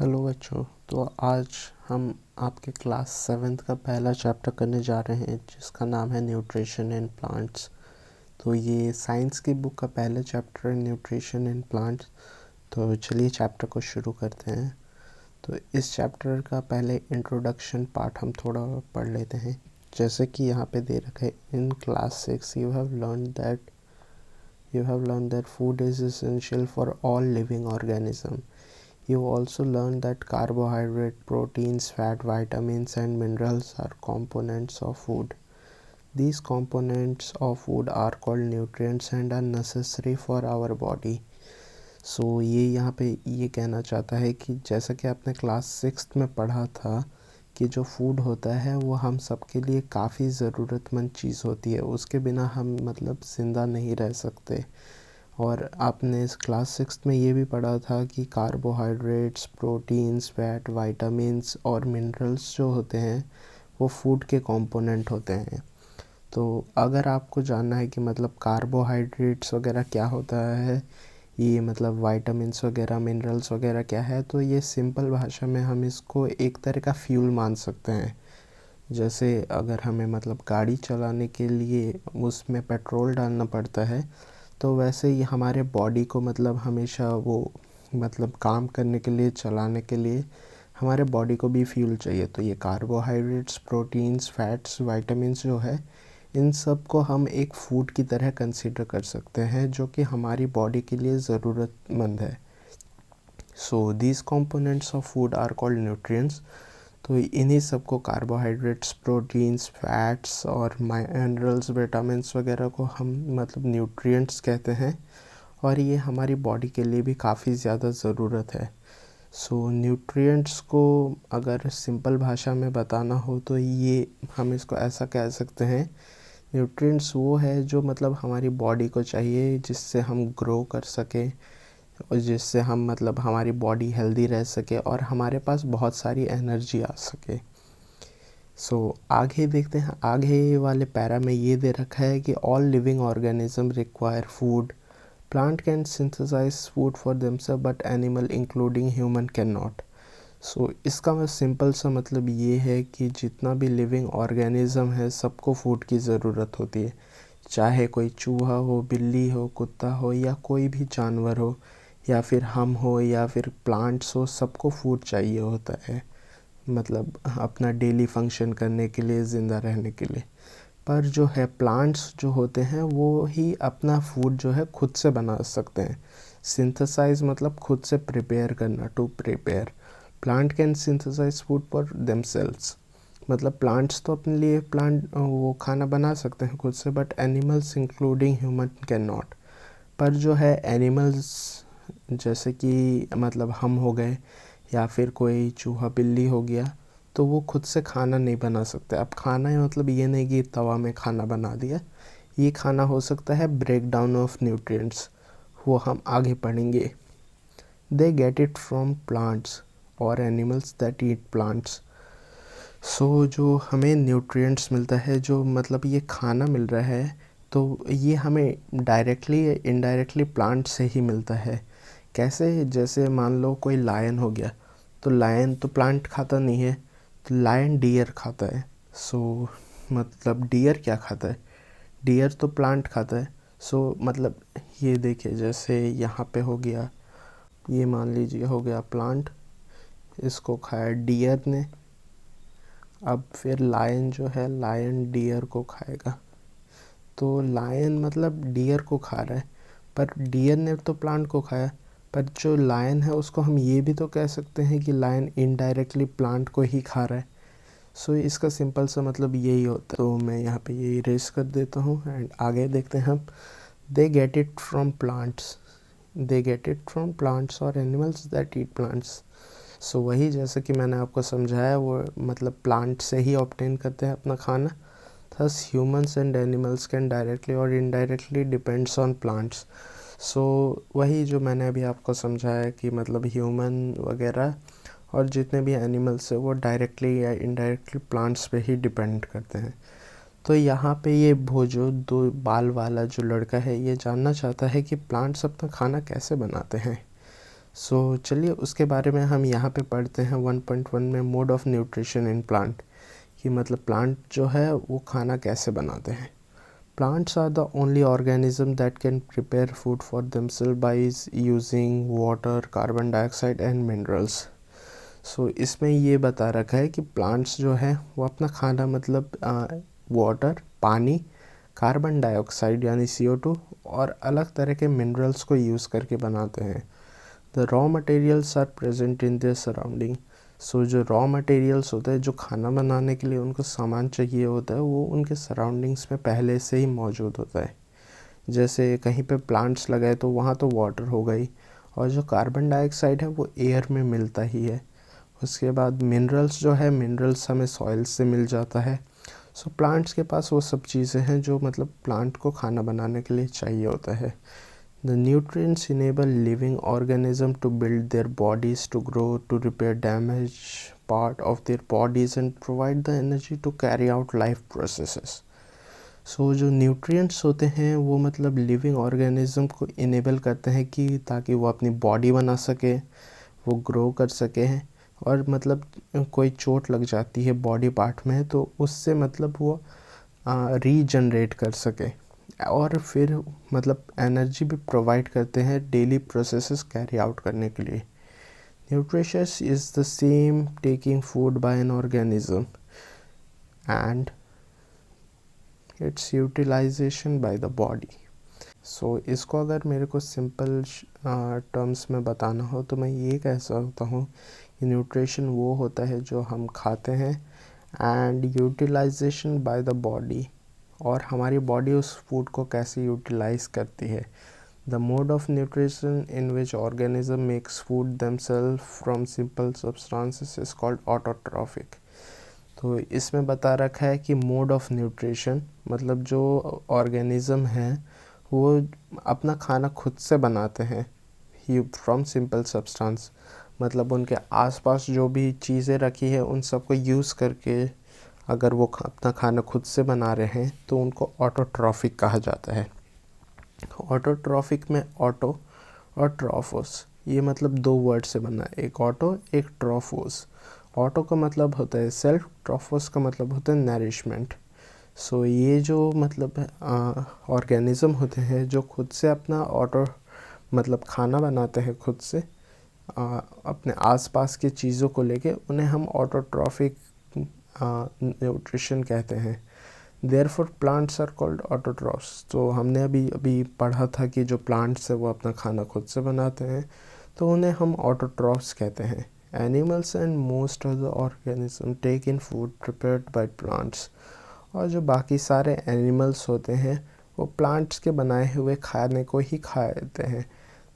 Hello बच्चों। तो आज हम आपके क्लास 7th का पहला चैप्टर करने जा रहे हैं जिसका नाम है न्यूट्रिशन इन प्लांट्स। तो ये साइंस की बुक का पहला चैप्टर है न्यूट्रिशन इन प्लांट्स। तो चलिए चैप्टर को शुरू करते हैं। तो इस चैप्टर का पहले इंट्रोडक्शन पार्ट हम थोड़ा पढ़ लेते हैं। जैसे कि यहाँ पे दे रखा है, इन class 6 you have learned that food is essential for all living organism. You also learn that carbohydrate, proteins, fat, vitamins and minerals are components of food. These components of food are called nutrients and are necessary for our body. सो ये यहाँ पे ये कहना चाहता है कि जैसा कि आपने क्लास 6 में पढ़ा था कि जो फूड होता है वो हम सबके लिए काफ़ी ज़रूरतमंद चीज़ होती है, उसके बिना हम ज़िंदा नहीं रह सकते। और आपने इस क्लास 6 में ये भी पढ़ा था कि कार्बोहाइड्रेट्स, प्रोटीन्स, फैट, विटामिन्स और मिनरल्स जो होते हैं वो फूड के कंपोनेंट होते हैं। तो अगर आपको जानना है कि कार्बोहाइड्रेट्स वगैरह क्या होता है, ये विटामिन्स वगैरह, मिनरल्स वगैरह क्या है, तो ये सिंपल भाषा में हम इसको एक तरह का फ्यूल मान सकते हैं। जैसे अगर हमें गाड़ी चलाने के लिए उसमें पेट्रोल डालना पड़ता है, तो वैसे ही हमारे बॉडी को हमेशा वो काम करने के लिए, चलाने के लिए हमारे बॉडी को भी फ्यूल चाहिए। तो ये कार्बोहाइड्रेट्स, प्रोटीन्स, फैट्स, विटामिन्स जो है, इन सब को हम एक फूड की तरह कंसीडर कर सकते हैं जो कि हमारी बॉडी के लिए ज़रूरतमंद है। So these components of food are called nutrients. तो इन्हीं सब को, कार्बोहाइड्रेट्स, प्रोटीन्स, फैट्स और मिनरल्स, विटामिन्स वगैरह को हम न्यूट्रिएंट्स कहते हैं और ये हमारी बॉडी के लिए भी काफ़ी ज़्यादा ज़रूरत है। सो न्यूट्रिएंट्स को अगर सिंपल भाषा में बताना हो तो ये हम इसको ऐसा कह सकते हैं, न्यूट्रिएंट्स वो है जो हमारी बॉडी को चाहिए जिससे हम ग्रो कर सकें और जिससे हम हमारी बॉडी हेल्दी रह सके और हमारे पास बहुत सारी एनर्जी आ सके। सो आगे देखते हैं, आगे वाले पैरा में ये दे रखा है कि all living organism require food. Plant can synthesize food for themselves but animal including human can not. So इसका सिंपल सा ये है कि जितना भी लिविंग ऑर्गेनिज्म है सबको फूड की ज़रूरत होती है। चाहे कोई चूहा हो, बिल्ली हो, कुत्ता हो या कोई भी जानवर हो, या फिर हम हो या फिर प्लांट्स हो, सबको फूड चाहिए होता है अपना डेली फंक्शन करने के लिए, ज़िंदा रहने के लिए। पर जो है प्लांट्स जो होते हैं वो ही अपना फूड जो है खुद से बना सकते हैं। सिंथेसाइज खुद से प्रिपेयर करना, to prepare. Plant can synthesize food for themselves. Plants तो अपने लिए वो खाना बना सकते हैं खुद से, but animals including human can not. पर जो है एनिमल्स जैसे कि हम हो गए या फिर कोई चूहा बिल्ली हो गया, तो वो खुद से खाना नहीं बना सकते। अब खाना ये नहीं कि तवा में खाना बना दिया, ये खाना हो सकता है ब्रेक डाउन ऑफ न्यूट्रिएंट्स, वो हम आगे पढ़ेंगे। They get it from plants और एनिमल्स दैट ईट प्लांट्स। सो जो हमें न्यूट्रिएंट्स मिलता है, जो ये खाना मिल रहा है, तो ये हमें डायरेक्टली या इनडायरेक्टली प्लांट से ही मिलता है। कैसे? जैसे मान लो कोई लायन हो गया, तो लायन तो प्लांट खाता नहीं है, तो लायन डियर खाता है। सो डियर क्या खाता है? डियर तो प्लांट खाता है। सो ये देखिए, जैसे यहाँ पे हो गया, ये मान लीजिए हो गया प्लांट, इसको खाया डियर ने। अब फिर लायन जो है, लायन डियर को खाएगा। तो लायन डियर को खा रहा है, पर डियर ने तो प्लांट को खाया। पर जो लायन है उसको हम ये भी तो कह सकते हैं कि लायन इनडायरेक्टली प्लांट को ही खा रहा है। सो इसका सिंपल सा यही होता है। तो मैं यहाँ पे ये इरेज कर देता हूँ एंड आगे देखते हैं हम। They get it from plants, they get it from plants और animals that eat plants. So वही जैसे कि मैंने आपको समझाया, वो प्लांट से ही ऑब्टेन करते हैं अपना खाना। Thus humans and animals can directly or indirectly depends on plants. सो वही जो मैंने अभी आपको समझाया कि ह्यूमन वगैरह और जितने भी एनिमल्स हैं वो डायरेक्टली या इनडायरेक्टली प्लांट्स पे ही डिपेंड करते हैं। तो यहाँ पे ये भोजो, दो बाल वाला जो लड़का है, ये जानना चाहता है कि प्लांट्स अपना खाना कैसे बनाते हैं। सो चलिए उसके बारे में हम यहाँ पे पढ़ते हैं 1.1 में, mode of nutrition in plant, कि मतलब प्लांट जो है वो खाना कैसे बनाते हैं। Plants are the only organism that can prepare food for themselves by using water, carbon dioxide and minerals. So इसमें ये बता रखा है कि प्लांट्स जो है वो अपना खाना मतलब वाटर, पानी, कार्बन डाइऑक्साइड यानी CO2 और अलग तरह के मिनरल्स को यूज़ करके बनाते हैं। The raw materials are present in their surrounding. So जो रॉ मटेरियल्स होते हैं, जो खाना बनाने के लिए उनको सामान चाहिए होता है, वो उनके सराउंडिंग्स में पहले से ही मौजूद होता है। जैसे कहीं पे प्लांट्स लगाए तो वहाँ तो वाटर हो गई, और जो कार्बन डाइऑक्साइड है वो एयर में मिलता ही है। उसके बाद मिनरल्स जो है, मिनरल्स हमें सॉइल से मिल जाता है। सो प्लांट्स के पास वो सब चीज़ें हैं जो मतलब प्लांट को खाना बनाने के लिए चाहिए होता है। The nutrients enable living organisms to build their bodies, to grow, to repair damaged part of their bodies and provide the energy to carry out life processes. सो जो न्यूट्रिएंट्स होते हैं वो मतलब लिविंग ऑर्गेनिज्म को इनेबल करते हैं कि ताकि वो अपनी बॉडी बना सके, वो ग्रो कर सके, और मतलब कोई चोट लग जाती है बॉडी पार्ट में तो उससे मतलब वो रीजनरेट कर सके, और फिर मतलब एनर्जी भी प्रोवाइड करते हैं डेली प्रोसेसेस कैरी आउट करने के लिए। Nutritious is the same taking food by an organism and its utilization by the body. So इसको अगर मेरे को सिंपल टर्म्स में बताना हो तो मैं ये कह सकता हूँ कि न्यूट्रिशन वो होता है जो हम खाते हैं, and utilization by the body, और हमारी बॉडी उस फूड को कैसे यूटिलाइज करती है। The mode of nutrition in which organism makes food themself from simple substances is called autotrophic. तो इसमें बता रखा है कि मोड ऑफ न्यूट्रिशन मतलब जो ऑर्गेनिज्म है वो अपना खाना खुद से बनाते हैं, ही फ्रॉम सिंपल सब्सटेंस, मतलब उनके आसपास जो भी चीज़ें रखी है उन सबको यूज़ करके अगर वो अपना खाना खुद से बना रहे हैं तो उनको ऑटोट्रॉफिक कहा जाता है। ऑटोट्रॉफिक में ऑटो और ट्रॉफोस, ये मतलब दो वर्ड से बना है, एक ऑटो एक ट्रॉफोस। ऑटो का मतलब होता है सेल्फ, ट्रॉफोस का मतलब होता है नरिशमेंट। सो ये जो मतलब ऑर्गेनिज्म होते हैं जो खुद से अपना ऑटो मतलब खाना बनाते हैं खुद से अपने आसपास की चीज़ों को लेके, उन्हें हम ऑटोट्रॉफिक न्यूट्रिशन कहते हैं। Therefore plants are called autotrophs. तो हमने अभी पढ़ा था कि जो प्लांट्स है वो अपना खाना खुद से बनाते हैं तो उन्हें हम ऑटोट्रॉफ्स कहते हैं। Animals and most of the organism take in food prepared by plants. और जो बाकी सारे एनिमल्स होते हैं वो प्लांट्स के बनाए हुए खाने को ही खाते हैं।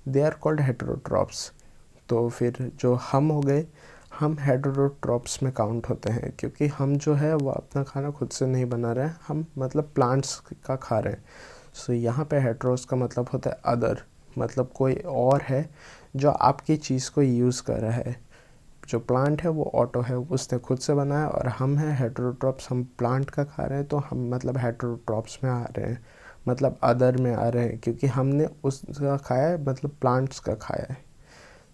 They are called heterotrophs. तो फिर जो हम हो गए, हम हेटेरोट्रॉप्स में काउंट होते हैं क्योंकि हम जो है वो अपना खाना खुद से नहीं बना रहे हैं, हम मतलब प्लांट्स का खा रहे हैं। सो यहाँ पे हेटेरोस का मतलब होता है अदर, मतलब कोई और है जो आपकी चीज़ को यूज़ कर रहा है। जो प्लांट है वो ऑटो है, उसने खुद से बनाया, और हम हैं हेटेरोट्रॉप्स, हम प्लांट का खा रहे हैं तो हम मतलब हेटेरोट्रॉप्स में आ रहे हैं, मतलब अदर में आ रहे हैं क्योंकि हमने उसका खाया है मतलब प्लांट्स का खाया है।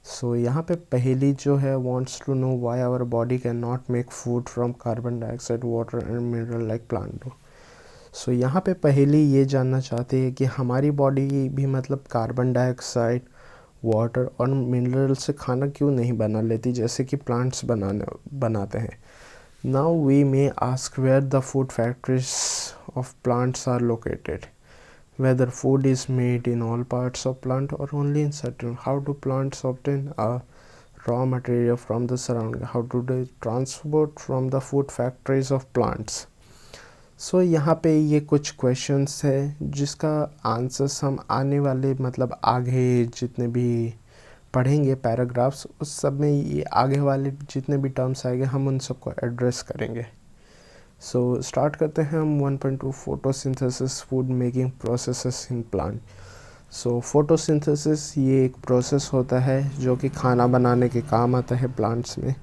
सो यहाँ पे पहली जो है wants to know why our body cannot make food from carbon dioxide, water and mineral like plant do। सो यहाँ पे पहली ये जानना चाहते हैं कि हमारी बॉडी भी मतलब कार्बन डाइऑक्साइड, वाटर और मिनरल से खाना क्यों नहीं बना लेती जैसे कि प्लांट्स बनाते हैं। Now we may ask where the food factories of plants are located, whether food is made in all parts of plant or only in certain, how do plants obtain a raw material from the surrounding, how do they transport from the food factories of plants। सो यहाँ पे ये कुछ questions है जिसका answers हम आने वाले मतलब आगे जितने भी पढ़ेंगे पैराग्राफ्स उस सब में ये आगे वाले जितने भी टर्म्स आएंगे हम उन सबको एड्रेस करेंगे। सो स्टार्ट करते हैं हम 1.2 photosynthesis food making processes in plant. So photosynthesis ये एक प्रोसेस होता है जो कि खाना बनाने के काम आता है प्लांट्स में।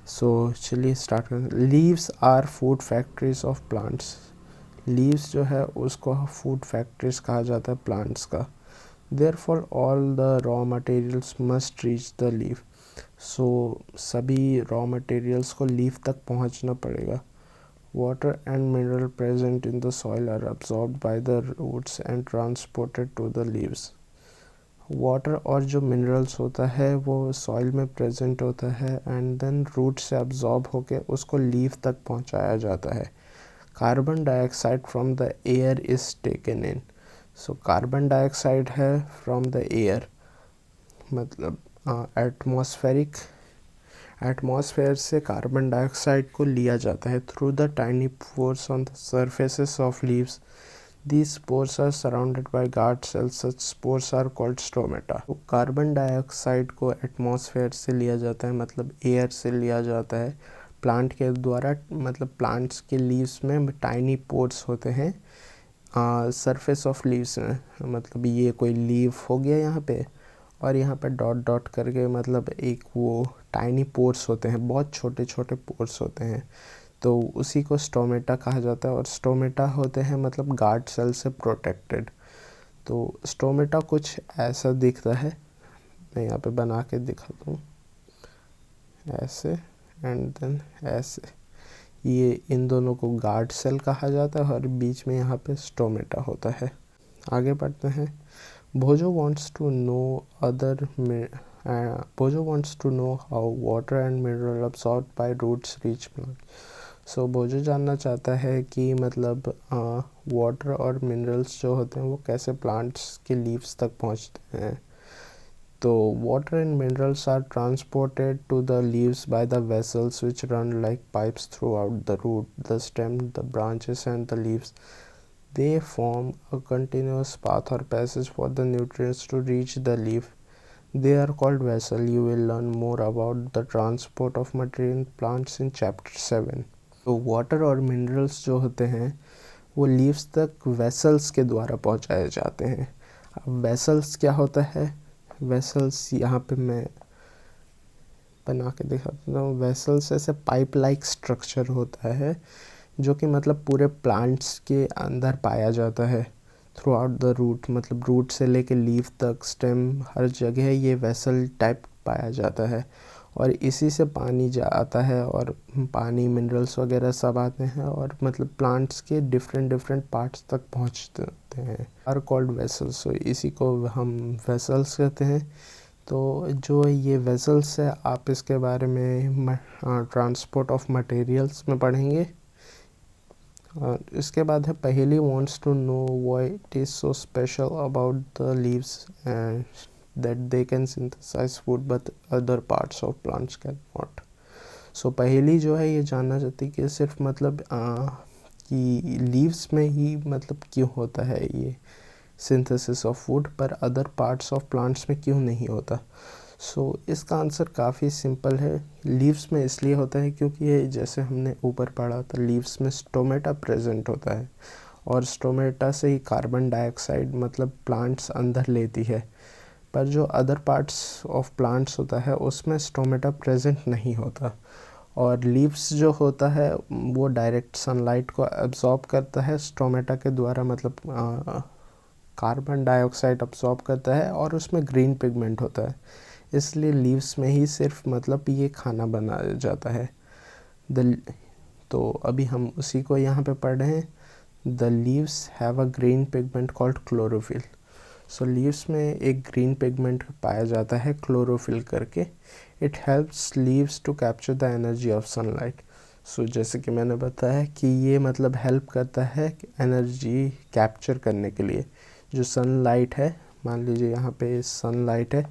सो चलिए स्टार्ट करते हैं। Leaves are food factories of plants. Leaves जो है उसको फूड फैक्ट्रीज कहा जाता है प्लांट्स का। Therefore all the raw materials must reach the leaf. सो सभी रॉ मटेरियल्स को लीफ तक पहुंचना पड़ेगा. Water and mineral present in the soil are absorbed by the roots and transported to the leaves. Water और जो minerals होता है वो सॉइल में प्रेजेंट होता है एंड देन रूट से अब्जॉर्ब होके उसको लीफ तक पहुंचाया जाता है. Carbon dioxide from the air is taken in. So carbon dioxide है फ्रॉम द एयर, मतलब एटमॉस्फेयर से कार्बन डाइऑक्साइड को लिया जाता है through the tiny pores on the surfaces of leaves. These spores are surrounded by guard cells. Such spores are called stomata. तो carbon dioxide को atmosphere से लिया जाता है, मतलब एयर से लिया जाता है प्लांट के द्वारा. मतलब प्लांट्स के लीव्स में टाइनी पोर्स होते हैं सरफेस ऑफ लीव्स में. मतलब ये कोई लीव हो गया यहाँ पे, और यहाँ पे डॉट डॉट करके मतलब एक वो टाइनी पोर्स होते हैं, बहुत छोटे छोटे पोर्स होते हैं. तो उसी को स्टोमेटा कहा जाता है. और स्टोमेटा होते हैं मतलब गार्ड सेल से प्रोटेक्टेड. तो स्टोमेटा कुछ ऐसा दिखता है, मैं यहाँ पे बना के दिखाता हूँ, ऐसे एंड देन ऐसे. ये इन दोनों को गार्ड सेल कहा जाता है और बीच में यहाँ पे स्टोमेटा होता है. आगे बढ़ते हैं. भोजो wants to know how water and mineral absorbed by roots reach plant. सो भोजो जानना चाहता है कि मतलब वाटर और मिनरल्स जो होते हैं वो कैसे प्लांट्स के लीव्स तक पहुंचते हैं. तो water and minerals are transported to the leaves by the vessels which run like pipes throughout the root, the stem, the branches and the leaves. They form a continuous path or passage for the nutrients to reach the leaf. They are called vessel. You will learn more about the transport of material in plants in chapter 7. तो water और minerals जो होते हैं वो leaves तक vessels के द्वारा पहुंचाए जाते हैं. अब वेसल्स क्या होता है? वेसल्स यहाँ पे मैं बना के दिखाता हूँ. वेसल्स ऐसे पाइप लाइक स्ट्रक्चर होता है जो कि मतलब पूरे प्लांट्स के अंदर पाया जाता है थ्रू आउट द रूट. मतलब रूट से लेके लीफ तक, स्टेम, हर जगह ये वेसल टाइप पाया जाता है. और इसी से पानी आता है और पानी, मिनरल्स वगैरह सब आते हैं और मतलब प्लांट्स के डिफरेंट पार्ट्स तक पहुंचते हैं. Are called vessels. सो इसी को हम वेसल्स कहते हैं. तो जो ये वेसल्स है आप इसके बारे में ट्रांसपोर्ट ऑफ मटेरियल्स में पढ़ेंगे. इसके बाद है पहेली wants to know why it is so special about the leaves and that they can synthesize food but other parts of plants cannot. सो पहेली जो है ये जानना चाहती कि सिर्फ मतलब कि लीव्स में ही मतलब क्यों होता है ये सिंथेसिस ऑफ फूड पर अदर पार्ट्स ऑफ प्लांट्स में क्यों नहीं होता. सो इसका आंसर काफ़ी सिंपल है. लीव्स में इसलिए होता है क्योंकि ये जैसे हमने ऊपर पढ़ा था लीव्स में स्टोमेटा प्रेजेंट होता है और स्टोमेटा से ही कार्बन डाइऑक्साइड मतलब प्लांट्स अंदर लेती है. पर जो अदर पार्ट्स ऑफ प्लांट्स होता है उसमें स्टोमेटा प्रेजेंट नहीं होता. और लीव्स जो होता है वो डायरेक्ट सनलाइट को एब्जॉर्ब करता है स्टोमेटा के द्वारा, मतलब कार्बन डाइऑक्साइड एब्जॉर्ब करता है और उसमें ग्रीन पिगमेंट होता है. इसलिए लीव्स में ही सिर्फ मतलब ये खाना बनाया जाता है. तो अभी हम उसी को यहाँ पे पढ़ रहे हैं. The leaves have a green pigment called chlorophyll. So leaves में एक ग्रीन पिगमेंट पाया जाता है क्लोरोफिल करके. It helps leaves to capture the energy of sunlight. So जैसे कि मैंने बताया कि ये मतलब हेल्प करता है एनर्जी कैप्चर करने के लिए. जो सनलाइट है, मान लीजिए यहाँ पे सनलाइट है,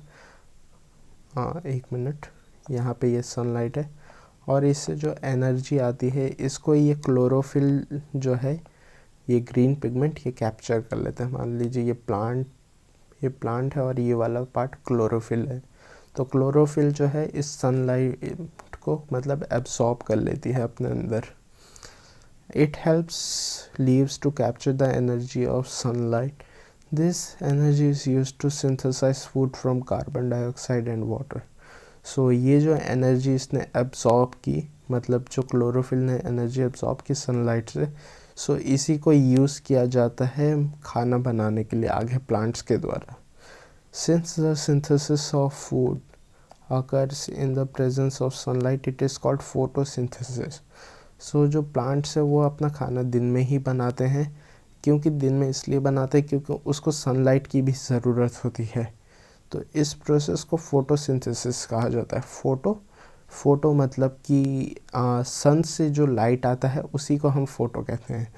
एक मिनट, यहाँ पे ये सनलाइट है और इससे जो एनर्जी आती है इसको ये क्लोरोफिल जो है, ये ग्रीन पिगमेंट ये कैप्चर कर लेते हैं. मान लीजिए ये प्लांट है और ये वाला पार्ट क्लोरोफिल है. तो क्लोरोफिल जो है इस सनलाइट को मतलब एब्सॉर्ब कर लेती है अपने अंदर. It helps leaves to capture the energy of sunlight. This energy is used to synthesize food from carbon dioxide and water. So ये जो एनर्जी इसने एब्जॉर्ब की, मतलब जो क्लोरोफिल ने एनर्जी एब्जॉर्ब की सनलाइट से, सो इसी को यूज़ किया जाता है खाना बनाने के लिए आगे प्लांट्स के द्वारा. Since the synthesis of food occurs in the presence of sunlight, it is called photosynthesis. सो जो प्लांट्स है वो अपना खाना दिन में ही बनाते हैं, क्योंकि दिन में इसलिए बनाते हैं क्योंकि उसको सनलाइट की भी ज़रूरत होती है। तो इस प्रोसेस को फोटोसिंथेसिस कहा जाता है। फोटो मतलब कि सन से जो लाइट आता है उसी को हम फोटो कहते हैं।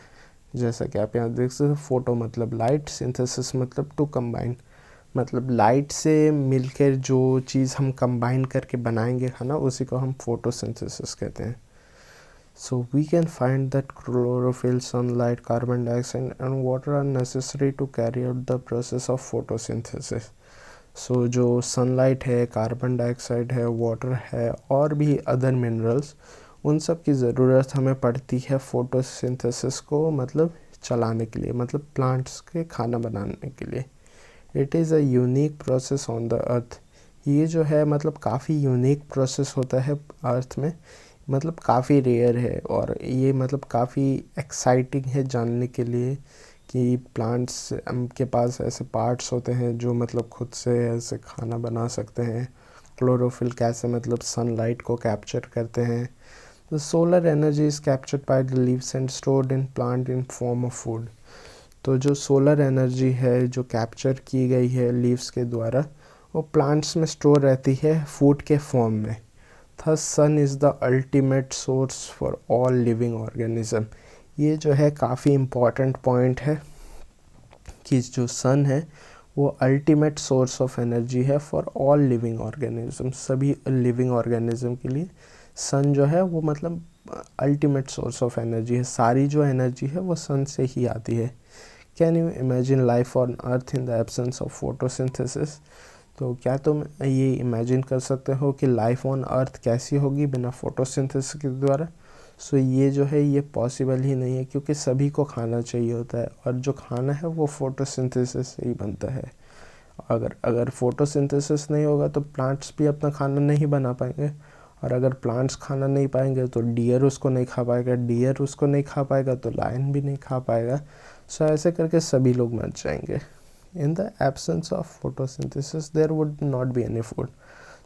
जैसा कि आप यहाँ देख सकते हैं, फोटो मतलब लाइट, सिंथेसिस मतलब टू कंबाइन, मतलब लाइट से मिलकर जो चीज़ हम कंबाइन करके बनाएंगे खाना, उसी को हम फोटोसिंथेसिस कहते हैं। So we can find that chlorophyll, sunlight, carbon dioxide and water are necessary to carry out the process of photosynthesis. So जो सनलाइट है, कार्बन डाइऑक्साइड है, वाटर है और भी अदर मिनरल्स, उन सब की ज़रूरत हमें पड़ती है फोटोसिंथेसिस को मतलब चलाने के लिए, मतलब प्लांट्स के खाना बनाने के लिए। It is a unique process on the earth. ये जो है मतलब काफ़ी यूनिक प्रोसेस होता है अर्थ में, मतलब काफ़ी रेयर है, और ये मतलब काफ़ी एक्साइटिंग है जानने के लिए कि प्लांट्स के पास ऐसे पार्ट्स होते हैं जो मतलब खुद से ऐसे खाना बना सकते हैं। क्लोरोफिल कैसे मतलब सनलाइट को कैप्चर करते हैं। The solar energy is captured by the leaves and stored in plant in form of food. तो जो सोलर एनर्जी है जो कैप्चर की गई है लीव्स के द्वारा, वो प्लांट्स में स्टोर रहती है फूड के फॉर्म में। Thus sun is the ultimate source for all living organism। ये जो है काफ़ी इम्पॉर्टेंट पॉइंट है कि जो सन है वो अल्टीमेट सोर्स ऑफ एनर्जी है फॉर ऑल लिविंग ऑर्गेनिज्म। सभी लिविंग ऑर्गेनिज्म के लिए सन जो है वो मतलब अल्टीमेट सोर्स ऑफ एनर्जी है। सारी जो एनर्जी है वो सन से ही आती है। Can you imagine life on earth in the absence of photosynthesis. तो क्या तुम ये इमेजिन कर सकते हो कि लाइफ ऑन अर्थ कैसी होगी बिना फोटोसिंथेसिस के द्वारा। सो ये जो है ये पॉसिबल ही नहीं है, क्योंकि सभी को खाना चाहिए होता है, और जो खाना है वो फोटोसिंथेसिस से ही बनता है। अगर फोटोसिंथेसिस नहीं होगा तो प्लांट्स भी अपना खाना नहीं बना पाएंगे, और अगर प्लांट्स खाना नहीं पाएंगे तो डियर उसको नहीं खा पाएगा, डियर उसको नहीं खा पाएगा तो लायन भी नहीं खा पाएगा। सो ऐसे करके सभी लोग मर जाएंगे। In the absence of photosynthesis there would not be any food.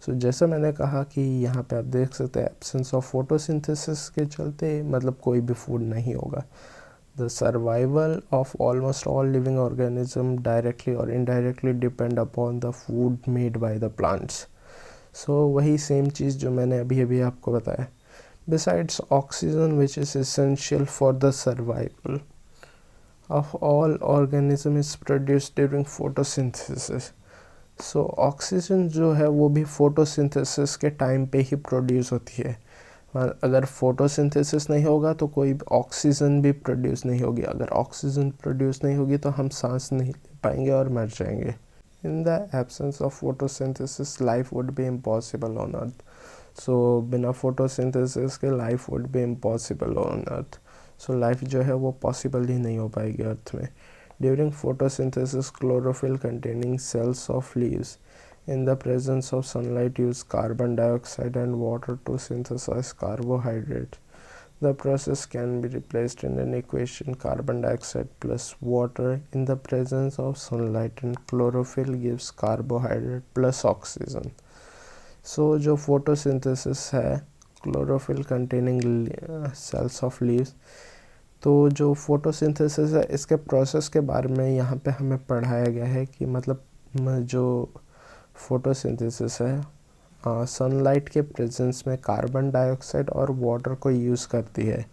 So जैसा मैंने कहा कि यहाँ पे आप देख सकते हैं एब्सेंस ऑफ फोटोसिंथेसिस के चलते मतलब कोई भी फूड नहीं होगा। The survival of almost all living organism directly और indirectly depend upon the food made by the plants. So वही सेम चीज़ जो मैंने अभी अभी आपको बताया। Besides oxygen which is essential for the survival of all organism is produced during photosynthesis। So oxygen जो है वो भी फोटोसिंथेसिस के टाइम पे ही प्रोड्यूस होती है। अगर फोटोसिंथेसिस नहीं होगा तो कोई ऑक्सीजन भी प्रोड्यूस नहीं होगी। अगर ऑक्सीजन प्रोड्यूस नहीं होगी तो हम सांस नहीं ले पाएंगे और मर जाएंगे। In the absence of photosynthesis life would be impossible on earth. So बिना फोटोसिंथेसिस के life would be impossible on earth. So life जो है वो पॉसिबल ही नहीं हो पाएगी अर्थ में। During photosynthesis chlorophyll containing cells of leaves in the presence of sunlight use carbon dioxide and water to synthesize carbohydrates. The process can be replaced in an equation carbon dioxide plus water in the presence of sunlight and chlorophyll gives carbohydrate plus oxygen। So जो photosynthesis है chlorophyll containing cells of leaves, तो जो photosynthesis है इसके process के बारे में यहाँ पे हमें पढ़ाया गया है कि मतलब जो फोटोसिंथेसिस है सनलाइट के प्रेजेंस में कार्बन डाइऑक्साइड और वाटर को यूज़ करती है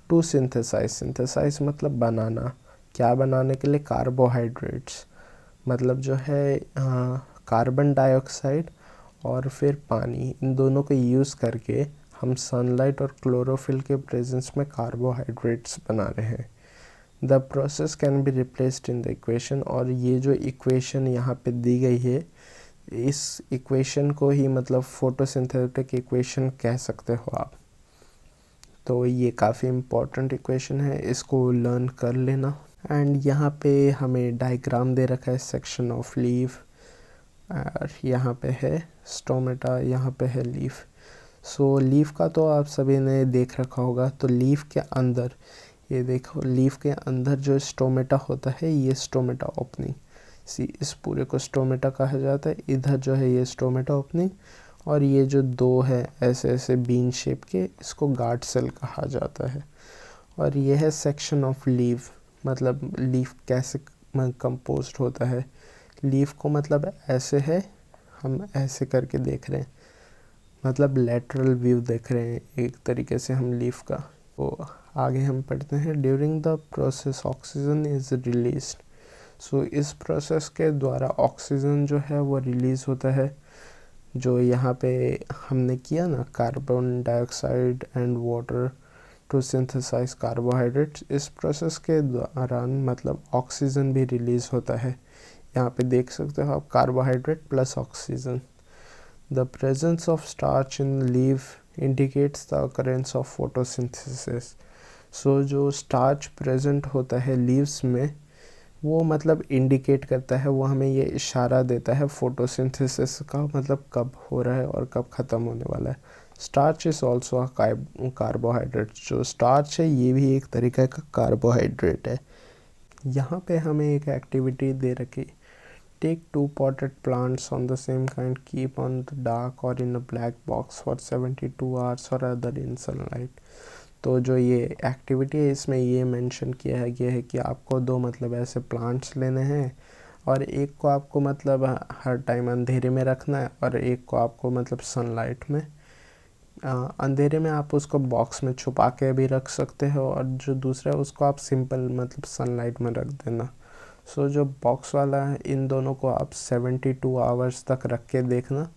टू सिंथेसाइज मतलब बनाना। क्या बनाने के लिए? कार्बोहाइड्रेट्स, मतलब जो है कार्बन डाइऑक्साइड और फिर पानी, इन दोनों को यूज़ करके हम सनलाइट और क्लोरोफिल के प्रेजेंस में कार्बोहाइड्रेट्स बना रहे हैं। The process can be replaced in the equation. और ये जो इक्वेशन यहाँ पे दी गई है, इस इक्वेशन को ही मतलब फोटोसिंथेटिक इक्वेशन कह सकते हो आप। तो ये काफ़ी इम्पोर्टेंट इक्वेशन है, इसको लर्न कर लेना। एंड यहाँ पे हमें डायग्राम दे रखा है सेक्शन ऑफ लीफ, और यहाँ पे है स्टोमेटा, यहाँ पे है लीफ। सो लीफ का तो आप सभी ने देख रखा होगा। तो लीफ के अंदर ये देखो, लीफ के अंदर जो स्टोमेटा होता है, ये स्टोमेटा ओपनिंग, इस पूरे को स्टोमेटा कहा जाता है। इधर जो है ये स्टोमेटा ओपनिंग, और ये जो दो है ऐसे ऐसे बीन शेप के, इसको गार्ड सेल कहा जाता है। और ये है सेक्शन ऑफ लीफ, मतलब लीफ कैसे कंपोस्ट होता है। लीफ को मतलब ऐसे है, हम ऐसे करके देख रहे हैं, मतलब लेटरल व्यू देख रहे हैं एक तरीके से हम लीफ का। तो आगे हम पढ़ते हैं, during the process oxygen is released. So इस प्रोसेस के द्वारा ऑक्सीजन जो है वो रिलीज़ होता है। जो यहाँ पे हमने किया ना, carbon dioxide and water to synthesize carbohydrates, इस प्रोसेस के दौरान मतलब ऑक्सीजन भी रिलीज़ होता है। यहाँ पे देख सकते हो आप, carbohydrate plus oxygen. The presence of starch in leaf indicates the occurrence of photosynthesis. So जो स्टार्च प्रेजेंट होता है लीव्स में, वो मतलब इंडिकेट करता है, वो हमें ये इशारा देता है फोटोसिंथेसिस का, मतलब कब हो रहा है और कब ख़त्म होने वाला है। Starch is also a carbohydrate. जो स्टार्च है ये भी एक तरीका का कार्बोहाइड्रेट है। यहाँ पे हमें एक एक्टिविटी दे रखी, take 2 potted plants on the same kind, keep on the dark or in a black box for 72 hours or other in sunlight। तो जो ये एक्टिविटी है इसमें ये मेंशन किया है कि आपको दो मतलब ऐसे प्लांट्स लेने हैं, और एक को आपको मतलब हर टाइम अंधेरे में रखना है, और एक को आपको मतलब सनलाइट में। अंधेरे में आप उसको बॉक्स में छुपा के भी रख सकते हो, और जो दूसरा है उसको आप सिंपल मतलब सनलाइट में रख देना। सो जो बॉक्स वाला है, इन दोनों को आप 72 आवर्स तक रख के देखना,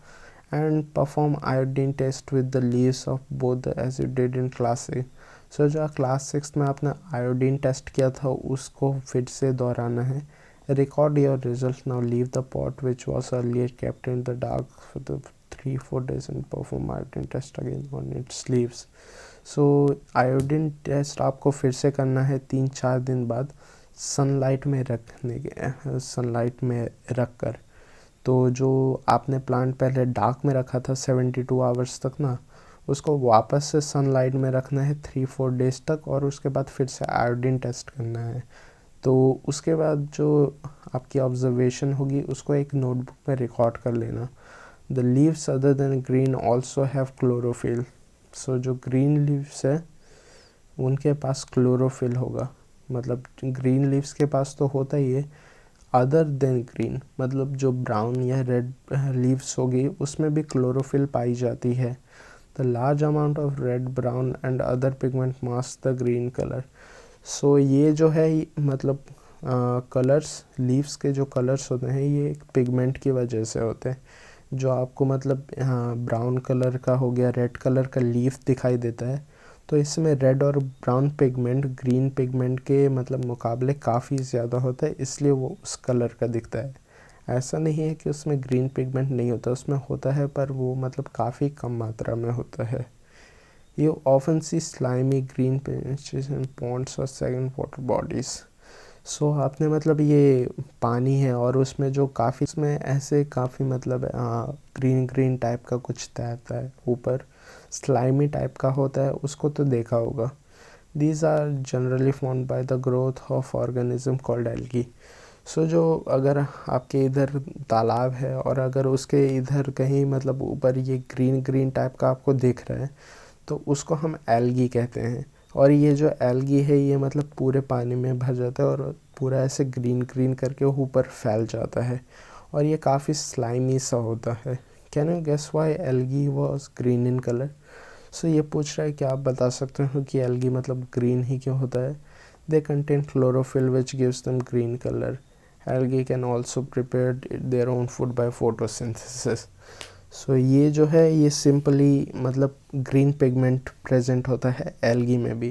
and perform iodine test with the leaves of both as you did in class 6। सो जो क्लास 6 में आपने आयोडीन टेस्ट किया था उसको फिर से दोहराना है। Record your result now, leave the pot which was earlier kept in the dark for the 3-4 days and perform iodine test again on its leaves। So iodine test आपको फिर से करना है 3-4 दिन बाद, सनलाइट में रखने के, सनलाइट में रख कर। तो जो आपने प्लांट पहले डार्क में रखा था 72 आवर्स तक ना, उसको वापस से सनलाइट में रखना है 3-4 डेज तक, और उसके बाद फिर से आयोडीन टेस्ट करना है। तो उसके बाद जो आपकी ऑब्जर्वेशन होगी उसको एक नोटबुक में रिकॉर्ड कर लेना। The leaves other than green also have chlorophyll. So जो ग्रीन लीव्स है उनके पास क्लोरोफिल होगा, मतलब ग्रीन लीव्स के पास तो होता ही है। अदर देन ग्रीन मतलब जो ब्राउन या रेड लीव्स होगी उसमें भी क्लोरोफिल पाई जाती है। The large amount of red, brown and other pigment mask the green colour. So ये जो है मतलब कलर्स, लीव्स के जो कलर्स होते हैं ये एक पिगमेंट की वजह से होते हैं। जो आपको मतलब ब्राउन कलर का हो गया, रेड कलर का लीफ दिखाई देता है, तो इसमें रेड और ब्राउन पिगमेंट ग्रीन पिगमेंट के मतलब मुकाबले काफ़ी ज़्यादा होता है, इसलिए वो उस कलर का दिखता है। ऐसा नहीं है कि उसमें ग्रीन पिगमेंट नहीं होता, उसमें होता है पर वो मतलब काफ़ी कम मात्रा में होता है। You often see slimy green patches in ponds or second water bodies। सो आपने मतलब ये पानी है और उसमें जो काफ़ी, इसमें ऐसे काफ़ी मतलब ग्रीन ग्रीन टाइप का कुछ तैरता है ऊपर, स्लाइमी टाइप का होता है, उसको तो देखा होगा। These are generally found by the growth of organism called algae. So जो अगर आपके इधर तालाब है और अगर उसके इधर कहीं मतलब ऊपर ये ग्रीन ग्रीन टाइप का आपको दिख रहा है, तो उसको हम एल्गी कहते हैं। और ये जो एल्गी है ये मतलब पूरे पानी में भर जाता है और पूरा ऐसे ग्रीन ग्रीन करके ऊपर फैल जाता है, और ये काफ़ी स्लाइमी सा होता है। Can you guess why algae was green in colour? So ये पूछ रहा है कि आप बता सकते हो कि एल्गी मतलब ग्रीन ही क्यों होता है। They contain chlorophyll which gives them green colour. Algae can also prepare their own food by photosynthesis. So ये जो है ये सिंपली मतलब ग्रीन पिगमेंट प्रेजेंट होता है एल्गी में भी।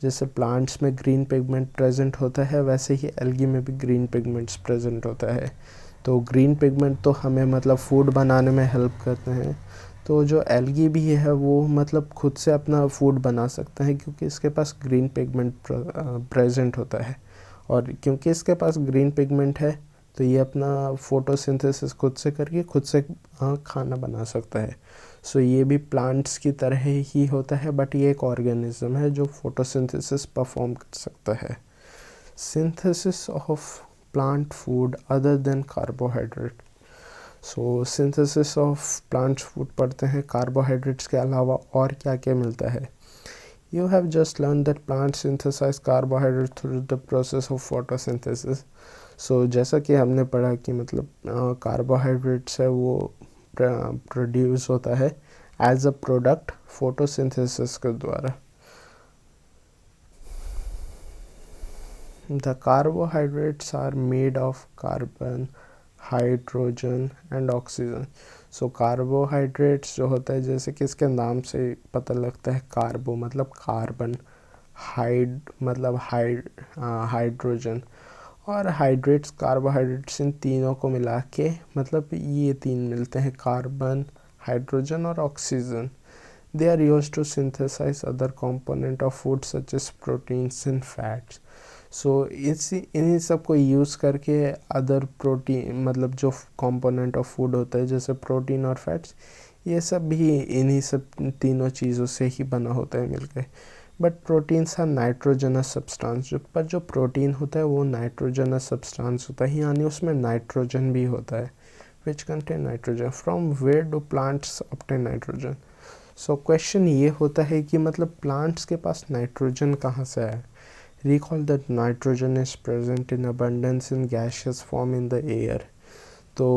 जैसे प्लांट्स में ग्रीन पिगमेंट प्रेजेंट होता है वैसे ही एल्गी में भी ग्रीन पिगमेंट्स प्रेजेंट होता है। तो ग्रीन पिगमेंट तो हमें मतलब फूड बनाने में हेल्प करते हैं। तो जो एल्गी भी है वो मतलब खुद से अपना फूड बना सकते हैं क्योंकि इसके पास ग्रीन पिगमेंट प्रेजेंट होता है। और क्योंकि इसके पास ग्रीन पिगमेंट है तो ये अपना फोटोसिंथेसिस खुद से करके खुद से खाना बना सकता है। सो ये भी प्लांट्स की तरह ही होता है, बट ये एक ऑर्गेनिज्म है जो फोटोसिंथेसिस परफॉर्म कर सकता है। Synthesis of plant food other than carbohydrate. So synthesis of plant food पढ़ते हैं, कार्बोहाइड्रेट्स के अलावा और क्या क्या मिलता है. You have just learn that plant synthesise carbohydrate through the process of photosynthesis. So जैसा कि हमने पढ़ा कि मतलब कार्बोहाइड्रेट्स है वो प्रोड्यूस होता है एज अ प्रोडक्ट फोटोसिंथेसिस के द्वारा. The carbohydrates are made of carbon, hydrogen and oxygen. So carbohydrates जो होता है, जैसे कि इसके नाम से पता लगता है, कार्बो मतलब कार्बन, हाइड मतलब हाइड्रोजन, और हाइड्रेट्स कार्बोहाइड्रेट्स, इन तीनों को मिला के मतलब ये तीन मिलते हैं, कार्बन, हाइड्रोजन और oxygen. They are used to synthesise other component of food such as proteins and fats. So इन्हीं सब को यूज़ करके अदर प्रोटीन मतलब जो कंपोनेंट ऑफ फूड होता है जैसे प्रोटीन और फैट्स, ये सब भी इन्हीं सब तीनों चीज़ों से ही बना होता है मिलकर. But proteins are nitrogenous substance. जो प्रोटीन होता है वो नाइट्रोजनस सब्सटेंस होता है, यानी उसमें नाइट्रोजन भी होता है, which contain nitrogen. From where do plants obtain nitrogen. So question ये होता है कि मतलब प्लांट्स के पास नाइट्रोजन कहाँ से आया. Recall that nitrogen is present in abundance in gaseous form in the air. तो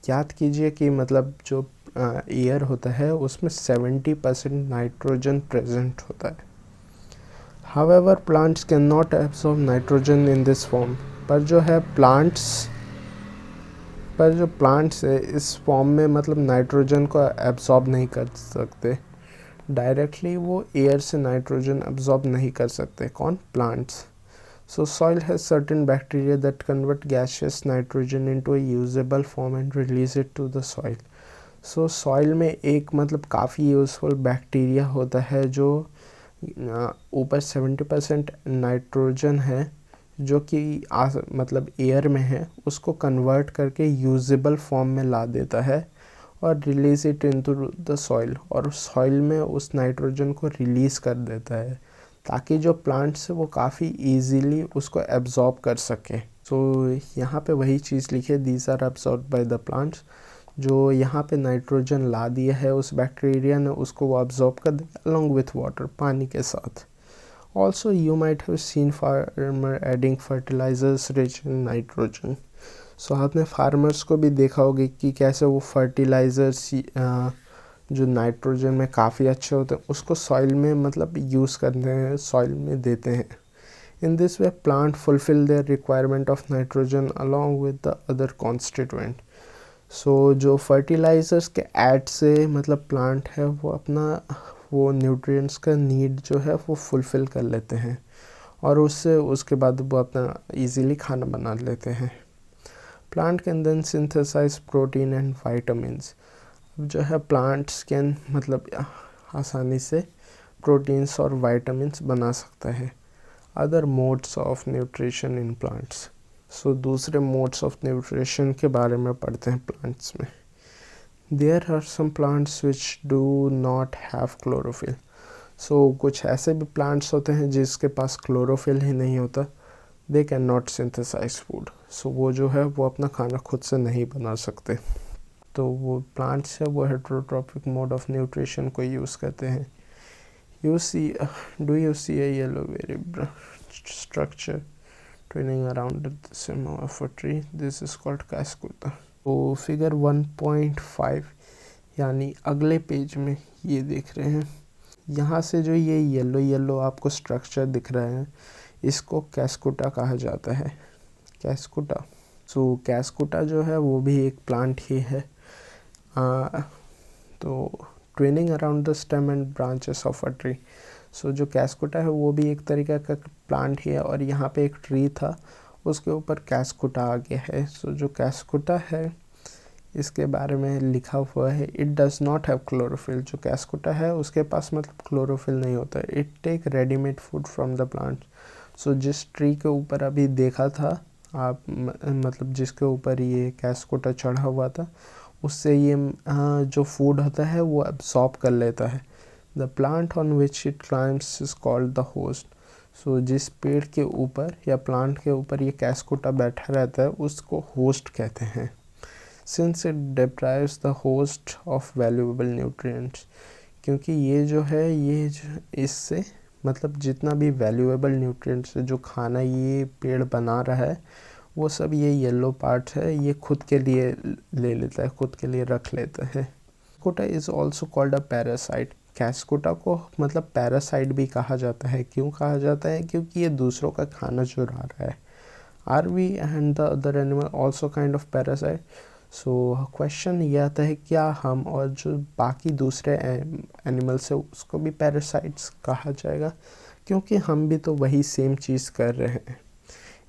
याद कीजिए कि मतलब जो एयर होता है उसमें 70% नाइट्रोजन प्रेजेंट होता है. However, plants cannot absorb nitrogen in this form. पर जो प्लांट्स है इस फॉर्म में मतलब नाइट्रोजन को एब्जॉर्ब नहीं कर सकते डायरेक्टली. वो एयर से नाइट्रोजन एब्जॉर्ब नहीं कर सकते. कौन? Plants. So soil has certain bacteria that convert gaseous nitrogen into a usable form and release it to the soil. So soil में एक मतलब काफ़ी यूजफुल बैक्टीरिया होता है जो ऊपर 70% नाइट्रोजन है जो कि मतलब एयर में है, उसको कन्वर्ट करके यूजेबल फॉर्म में ला देता है और release it into the soil, और सॉइल में उस नाइट्रोजन को रिलीज़ कर देता है ताकि जो प्लांट्स है वो काफ़ी इजीली उसको एब्जॉर्ब कर सके. सो यहाँ पे वही चीज़ लिखी, these are absorb by the plants. जो यहाँ पे नाइट्रोजन ला दिया है उस बैक्टीरिया ने, उसको वो एब्जॉर्ब कर दे अलॉन्ग विथ वाटर, पानी के साथ. Also you might have seen farmer adding fertilisers rich in nitrogen. So आपने फार्मर्स को भी देखा होगा कि कैसे वो फर्टिलाइज़र्स जो नाइट्रोजन में काफ़ी अच्छे होते हैं उसको सॉइल में मतलब यूज़ करते हैं, सॉइल में देते हैं. In this way plant fulfil their requirement of nitrogen along with the other constituent. So जो फर्टिलाइज़र्स के ऐड से मतलब प्लांट है वो अपना वो न्यूट्रिएंट्स का नीड जो है वो फुलफ़िल कर लेते हैं और उसके बाद वो अपना इजीली खाना बना लेते हैं. Plant can then synthesize protein and vitamins. अब जो है प्लांट्स कैन मतलब आसानी से प्रोटीन्स और वाइटामिन्स बना सकता है. Other modes of nutrition in plants. So दूसरे मोड्स ऑफ न्यूट्रिशन के बारे में पढ़ते हैं प्लांट्स में. There are some plants which do not have chlorophyll. So कुछ ऐसे भी प्लांट्स होते हैं जिसके पास क्लोरोफिल ही नहीं होता. They can not synthesise food. So वो जो है वो अपना खाना खुद से नहीं बना सकते. तो वो प्लांट्स है वो हेटेरोट्रॉपिक मोड ऑफ न्यूट्रिशन को यूज़ करते हैं. Do you see a yellow very structure twining around the stem of a tree? This is called cascutta. तो फिगर 1.5 यानी अगले पेज में ये देख रहे हैं, यहाँ से जो ये येलो आपको स्ट्रक्चर दिख रहा है इसको कैस्कुटा कहा जाता है. कैस्कुटा. सो कैस्कुटा जो है वो भी एक प्लांट ही है. तो twining around the stem and branches of a tree. So जो कैस्कुटा है वो भी एक तरीका का प्लांट ही है और यहाँ पे एक ट्री था उसके ऊपर कैस्कुटा आ गया है. सो जो कैस्कुटा है इसके बारे में लिखा हुआ है, it does not have chlorophyll. जो कैस्कुटा है उसके पास मतलब क्लोरोफिल नहीं होता है. It take readymade food from the plant. So जिस ट्री के ऊपर अभी देखा था आप मतलब जिसके ऊपर ये कैस्कुटा चढ़ा हुआ था उससे ये जो फूड होता है वो एब्सॉर्ब कर लेता है. The plant on which it climbs is called the host. So जिस पेड़ के ऊपर या प्लांट के ऊपर ये कैस्कुटा बैठा रहता है उसको होस्ट कहते हैं, since it deprives the host of valuable nutrients, क्योंकि ये जो है ये इससे मतलब जितना भी वैल्यूएबल न्यूट्रिएंट्स जो खाना ये पेड़ बना रहा है वो सब ये येलो पार्ट है ये खुद के लिए ले लेता है, खुद के लिए रख लेता है। Cuscuta is also called a parasite. Cuscuta को मतलब पैरासाइट भी कहा जाता है। क्यों कहा जाता है? क्योंकि ये दूसरों का खाना चुरा रहा है। Are we and the other animal also kind of parasite? So question ये आता है क्या हम और जो बाकी दूसरे एनिमल्स है उसको भी पैरासाइट्स कहा जाएगा? क्योंकि हम भी तो वही सेम चीज़ कर रहे हैं।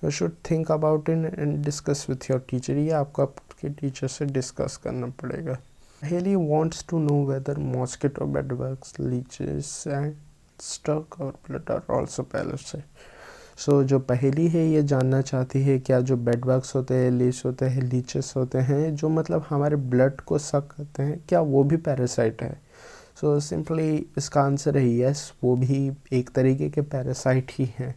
You should think about it and discuss with your teacher. ये आपको आपके टीचर से डिस्कस करना पड़ेगा। Haley wants to know whether mosquito, bedbugs, leeches and stuck or blood are also parasites. सो जो पहेली है ये जानना चाहती है क्या जो बेडबग्स होते हैं, लीच होते हैं, लीचेस होते हैं जो मतलब हमारे ब्लड को सक करते हैं, क्या वो भी पैरासाइट है? सो सिंपली इसका आंसर है यस, वो भी एक तरीके के पैरासाइट ही हैं।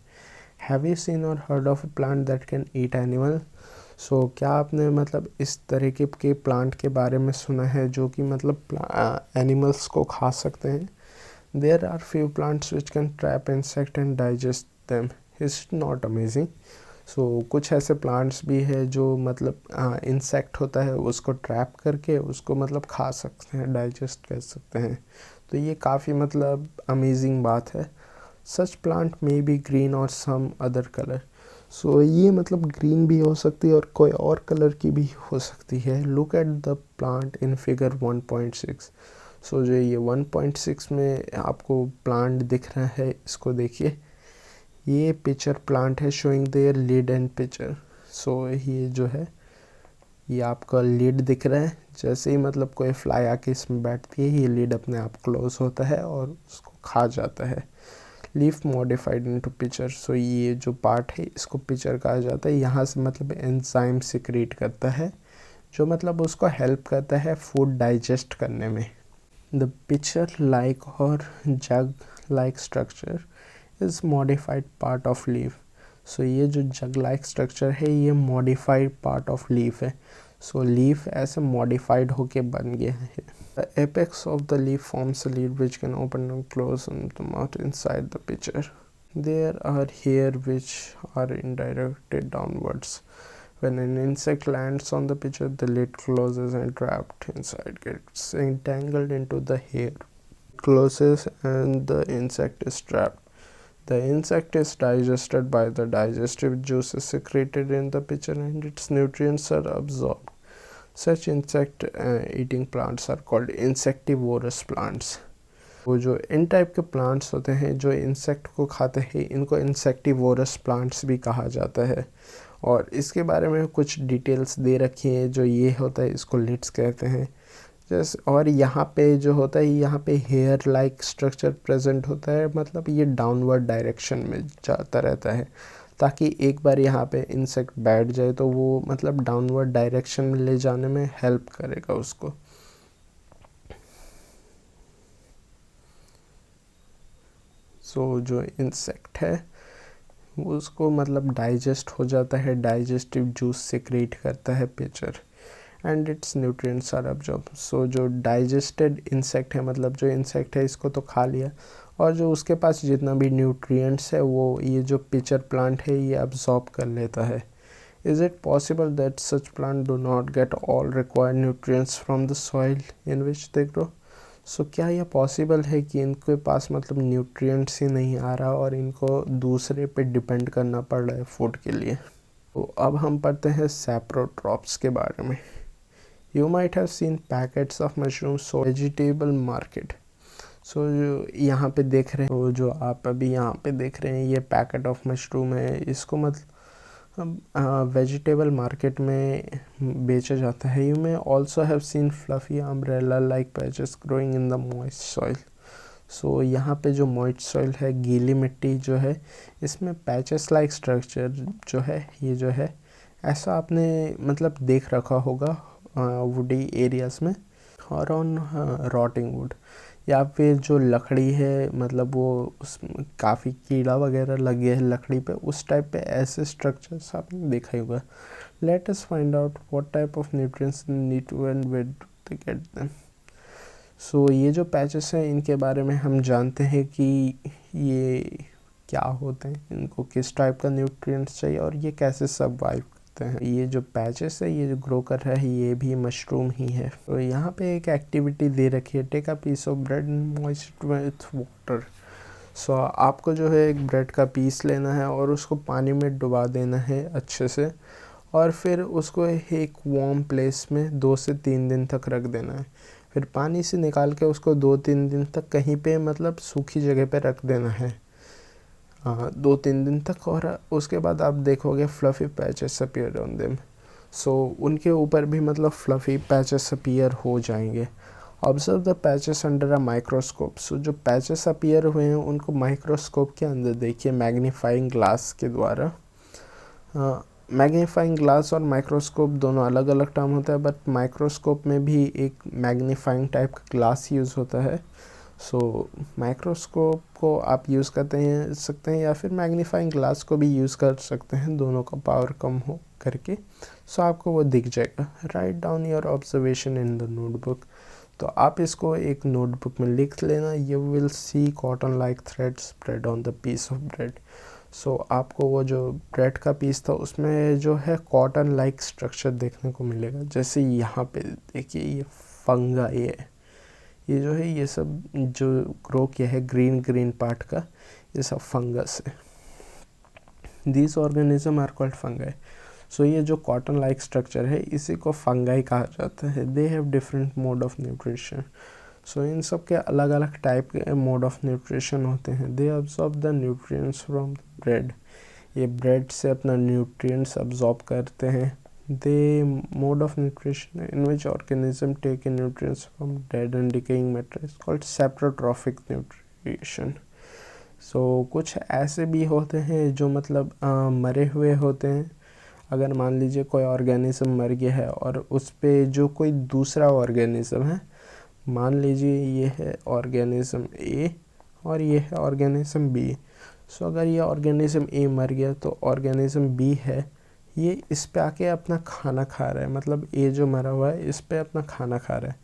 Have you seen or heard of a plant that can eat animal? So क्या आपने मतलब इस तरीके के प्लांट के बारे में सुना है जो कि मतलब एनिमल्स को खा सकते हैं? There are few plants which can trap insect and digest them. Is not amazing? So कुछ ऐसे प्लांट्स भी है जो मतलब इंसेक्ट होता है उसको ट्रैप करके उसको मतलब खा सकते हैं, डाइजेस्ट कर सकते हैं। तो ये काफ़ी मतलब अमेजिंग बात है। सच प्लांट मे बी ग्रीन और सम अदर कलर। सो ये मतलब ग्रीन भी हो सकती है और कोई और कलर की भी हो सकती है। Look at the plant in figure 1.6। सो जो ये 1.6 में आपको प्लांट दिख रहा है इसको देखिए, ये पिक्चर प्लांट है showing their lid and pitcher. So ये जो है ये आपका लीड दिख रहा है, जैसे ही मतलब कोई फ्लाई आके इसमें बैठती है ये लीड अपने आप क्लोज होता है और उसको खा जाता है। Leaf modified into pitcher. So ये जो पार्ट है इसको पिक्चर कहा जाता है। यहाँ से मतलब एंजाइम सिक्रीट करता है जो मतलब उसको हेल्प करता है फूड डाइजेस्ट करने में। The pitcher like or jug like structure is modified part of leaf. So ये जो जग लाइक स्ट्रक्चर है ये मॉडिफाइड पार्ट ऑफ लीफ है। सो लीफ ऐसे मॉडिफाइड होके बन गया है। The apex of the leaf forms a lid which can open and close on the mouth inside the pitcher. There are hair which are indirected downwards. When an insect lands on the pitcher, the lid closes and trapped inside gets entangled into the hair. Closes and the insect is trapped. The insect is digested by the digestive juices secreted in the pitcher and its nutrients are absorbed. Such insect eating plants are called insectivorous plants. वो जो इन type के plants होते हैं जो insect को खाते हैं इनको इंसेक्टिवोरस प्लांट्स भी कहा जाता है। और इसके बारे में कुछ डिटेल्स दे रखी हैं। जो ये होता है इसको लिड्स कहते हैं। जैसे और यहाँ पे जो होता है यहाँ पे हेयर लाइक स्ट्रक्चर प्रेजेंट होता है, मतलब ये डाउनवर्ड डायरेक्शन में जाता रहता है ताकि एक बार यहाँ पे इंसेक्ट बैठ जाए तो वो मतलब डाउनवर्ड डायरेक्शन में ले जाने में हेल्प करेगा उसको। सो जो इंसेक्ट है वो उसको मतलब डाइजेस्ट हो जाता है, डाइजेस्टिव जूस सिक्रीट करता है pitcher and its nutrients are absorb. So जो डाइजेस्टेड इंसेक्ट है मतलब जो इंसेक्ट है इसको तो खा लिया और जो उसके पास जितना भी न्यूट्रिएंट्स है वो ये जो पिक्चर प्लांट है ये अब्जॉर्ब कर लेता है। Is it possible that such plant do not get all required nutrients from the soil in which they grow? So क्या यह पॉसिबल है कि इनके पास मतलब न्यूट्रिएंट्स ही नहीं आ रहा और इनको दूसरे पे डिपेंड करना पड़ रहा है फूड के लिए? तो अब हम पढ़ते हैं सैप्रोट्रॉप्स के बारे में। You might have seen packets of mushrooms sold vegetable market. सो जो यहाँ पे देख रहे हैं तो जो आप अभी यहाँ पे देख रहे हैं ये पैकेट ऑफ मशरूम है, इसको मतलब वेजिटेबल मार्केट में बेचा जाता है। You may also have seen fluffy umbrella like patches growing in the moist soil. So यहाँ पे जो मॉइस्ट सॉइल है, गीली मिट्टी जो है, इसमें पैचेस लाइक स्ट्रक्चर जो है ये जो है ऐसा आपने मतलब देख रखा होगा वुडी एरियाज़ में और ऑन रॉटिंग वुड। या फिर जो लकड़ी है मतलब वो उसमें काफ़ी कीड़ा वगैरह लग गया है लकड़ी पे, उस टाइप पे ऐसे स्ट्रक्चर्स आपने देखा ही होगा। Let us find out what type of nutrients need to and where to get them. So ये जो पैचेस हैं इनके बारे में हम जानते हैं कि ये क्या होते हैं, इनको किस टाइप का न्यूट्रिएंट्स चाहिए और ये कैसे सर्वाइव करते हैं। ये जो पैचेस है, ये जो ग्रो कर रहा है, ये भी मशरूम ही है। तो यहाँ पे एक एक्टिविटी दे रखी है, take a piece of bread and moist with water. So आपको जो है एक ब्रेड का पीस लेना है और उसको पानी में डुबा देना है अच्छे से, और फिर उसको एक वार्म प्लेस में 2 से 3 दिन तक रख देना है। फिर पानी से निकाल के उसको 2-3 दिन तक कहीं पे मतलब सूखी जगह पे रख देना है, 2-3 दिन तक। और उसके बाद आप देखोगे fluffy patches appear on them. So उनके ऊपर भी मतलब फ्लफ़ी पैचेस अपीयर हो जाएंगे। Observe the patches under a microscope. So patches appear appear हुए हैं उनको माइक्रोस्कोप के अंदर देखिए, मैग्नीफाइंग ग्लास के द्वारा। मैग्नीफाइंग ग्लास और माइक्रोस्कोप दोनों अलग अलग टर्म होता है, बट माइक्रोस्कोप में भी एक मैग्नीफाइंग टाइप का ग्लास यूज़ होता है। सो माइक्रोस्कोप को आप यूज़ करते सकते हैं या फिर मैग्नीफाइंग ग्लास को भी यूज़ कर सकते हैं, दोनों का पावर कम हो करके। सो आपको वो दिख जाएगा। Write down your observation in the notebook. तो आप इसको एक नोटबुक में लिख लेना। You will see cotton like thread spread on the piece of bread. So आपको वो जो ब्रेड का पीस था उसमें जो है कॉटन लाइक स्ट्रक्चर देखने को मिलेगा। जैसे यहाँ पे देखिए, ये फंगाई है, ये जो है ये सब जो ग्रो किया है ग्रीन ग्रीन पार्ट का, ये सब फंगस है। This organism are called fungi. So ये जो कॉटन लाइक स्ट्रक्चर है इसी को फंगाई कहा जाता है। They have different mode of nutrition. So इन सब के अलग अलग टाइप के मोड ऑफ न्यूट्रिशन होते हैं। They absorb the nutrients from bread. ये ब्रेड से अपना न्यूट्रिएंट्स अब्जॉर्ब करते हैं। The mode of nutrition in which organism take in nutrients from dead and decaying matter is called saprotrophic nutrition. So कुछ ऐसे भी होते हैं जो मतलब मरे हुए होते हैं। अगर मान लीजिए कोई ऑर्गेनिज्म मर गया है और उस पे जो कोई दूसरा ऑर्गेनिज्म है, मान लीजिए ये है ऑर्गेनिज्म ए और ये है ऑर्गेनिज्म बी। सो अगर ये ऑर्गेनिज्म ए मर गया तो ऑर्गेनिज्म बी है, ये इस पे आके अपना खाना खा रहा है, मतलब ए जो मरा हुआ है इस पे अपना खाना खा रहा है।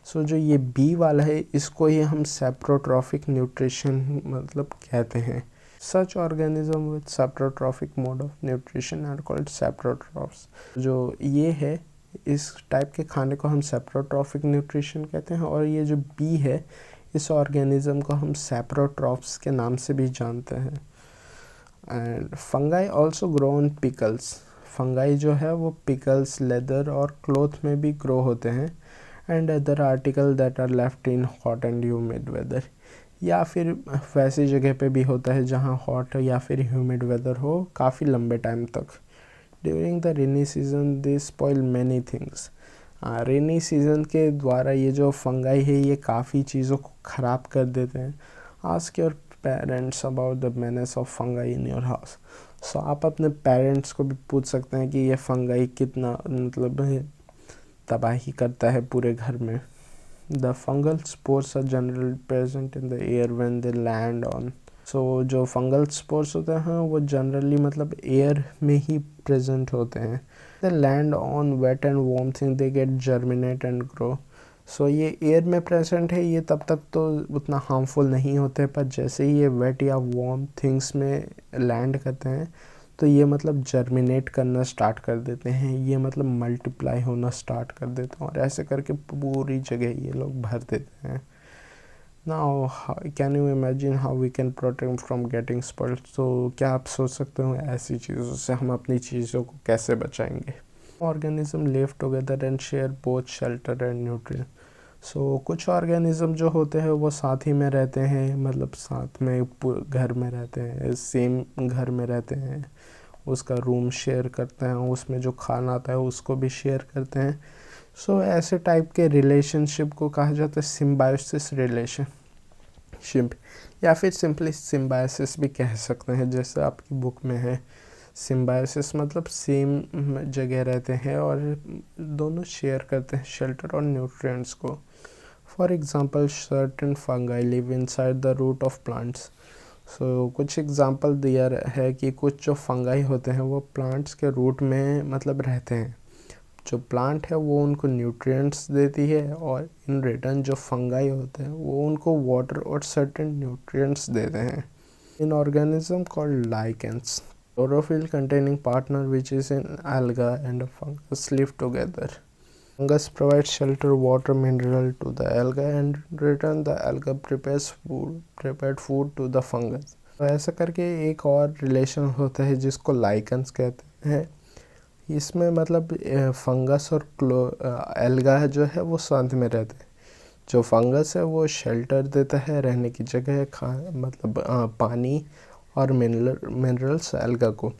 सो जो ये बी वाला है इसको ही हम सेप्रोट्रॉफिक न्यूट्रिशन मतलब कहते हैं। Such organism with saprotrophic mode of nutrition are called saprotrophs. जो ये है इस टाइप के खाने को हम सेप्रोट्रॉफिक न्यूट्रिशन कहते हैं, और ये जो बी है इस ऑर्गेनिज्म को हम सेप्रोट्रॉफ्स के नाम से भी जानते हैं। And fungi also grow on pickles. Fungi जो है वो पिकल्स, लेदर और क्लोथ में भी ग्रो होते हैं। And other article that are left in hot and humid weather. या फिर वैसी जगह पे भी होता है जहाँ हॉट या फिर ह्यूमिड वेदर हो काफ़ी लंबे टाइम तक। During the rainy season they spoil many things. Rainy season के द्वारा ये जो फंगाई है ये काफ़ी चीज़ों को ख़राब कर देते हैं। Ask your parents about the menace of fungi in your house. So आप अपने पेरेंट्स को भी पूछ सकते हैं कि ये फंगाई कितना मतलब तबाही करता है पूरे घर में। The fungal spores are generally present in the air when they land on. So जो फंगल स्पोर्स होते हैं वो जनरली मतलब एयर में ही प्रेजेंट होते हैं। They land on wet and warm thing, they get germinate and grow. So ये air में प्रेजेंट है, ये तब तक तो उतना हार्मफुल नहीं होते, पर जैसे ही ये वेट या वार्म थिंग्स में लैंड करते हैं तो ये मतलब जर्मिनेट करना स्टार्ट कर देते हैं, ये मतलब मल्टीप्लाई होना स्टार्ट कर देते हैं, और ऐसे करके पूरी जगह ये लोग भर देते हैं। Now can you imagine how we can protect from getting spoiled. तो क्या आप सोच सकते हो ऐसी चीज़ों से हम अपनी चीज़ों को कैसे बचाएंगे। Organism live together and share both shelter and nutrient. So कुछ ऑर्गेनिज्म जो होते हैं वो साथ ही में रहते हैं, मतलब साथ में घर में रहते हैं, सेम घर में रहते हैं, उसका रूम शेयर करते हैं, उसमें जो खाना आता है उसको भी शेयर करते हैं। सो ऐसे टाइप के रिलेशनशिप को कहा जाता है सिम्बायोसिस रिलेशनशिप, या फिर सिंपली सिम्बायोसिस भी कह सकते हैं, जैसे आपकी बुक में है। सिम्बायोसिस मतलब सेम जगह रहते हैं और दोनों शेयर करते हैं शेल्टर और न्यूट्रिएंट्स को। For example certain fungi live inside the root of plants. So कुछ एग्जांपल दिया है कि कुछ जो फंगाई होते हैं वो प्लांट्स के रूट में मतलब रहते हैं। जो प्लांट है वो उनको न्यूट्रिएंट्स देती है और इन रिटर्न जो फंगाई होते हैं वो उनको वाटर और सर्टेन न्यूट्रिएंट्स देते हैं। इन organism called lichens, chlorophyll containing partner which is in alga and a fungus live together. Fungus provides shelter, water, mineral to the alga and in return the alga prepared food to the fungus. तो ऐसा करके एक और relation होता है जिसको lichens कहते हैं। इसमें मतलब फंगस और एल्गा जो है वो साथ में रहते हैं। जो फंगस है वो शेल्टर देता है, रहने की जगह, मतलब पानी और मिनरल्स एल्गा को,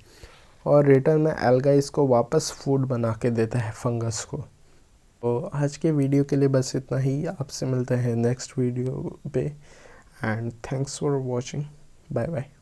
और रिटर्न में एल्गा इसको वापस फूड बना के देता है फंगस को। तो आज के वीडियो के लिए बस इतना ही। आपसे मिलते हैं नेक्स्ट वीडियो पे and thanks for watching. Bye bye.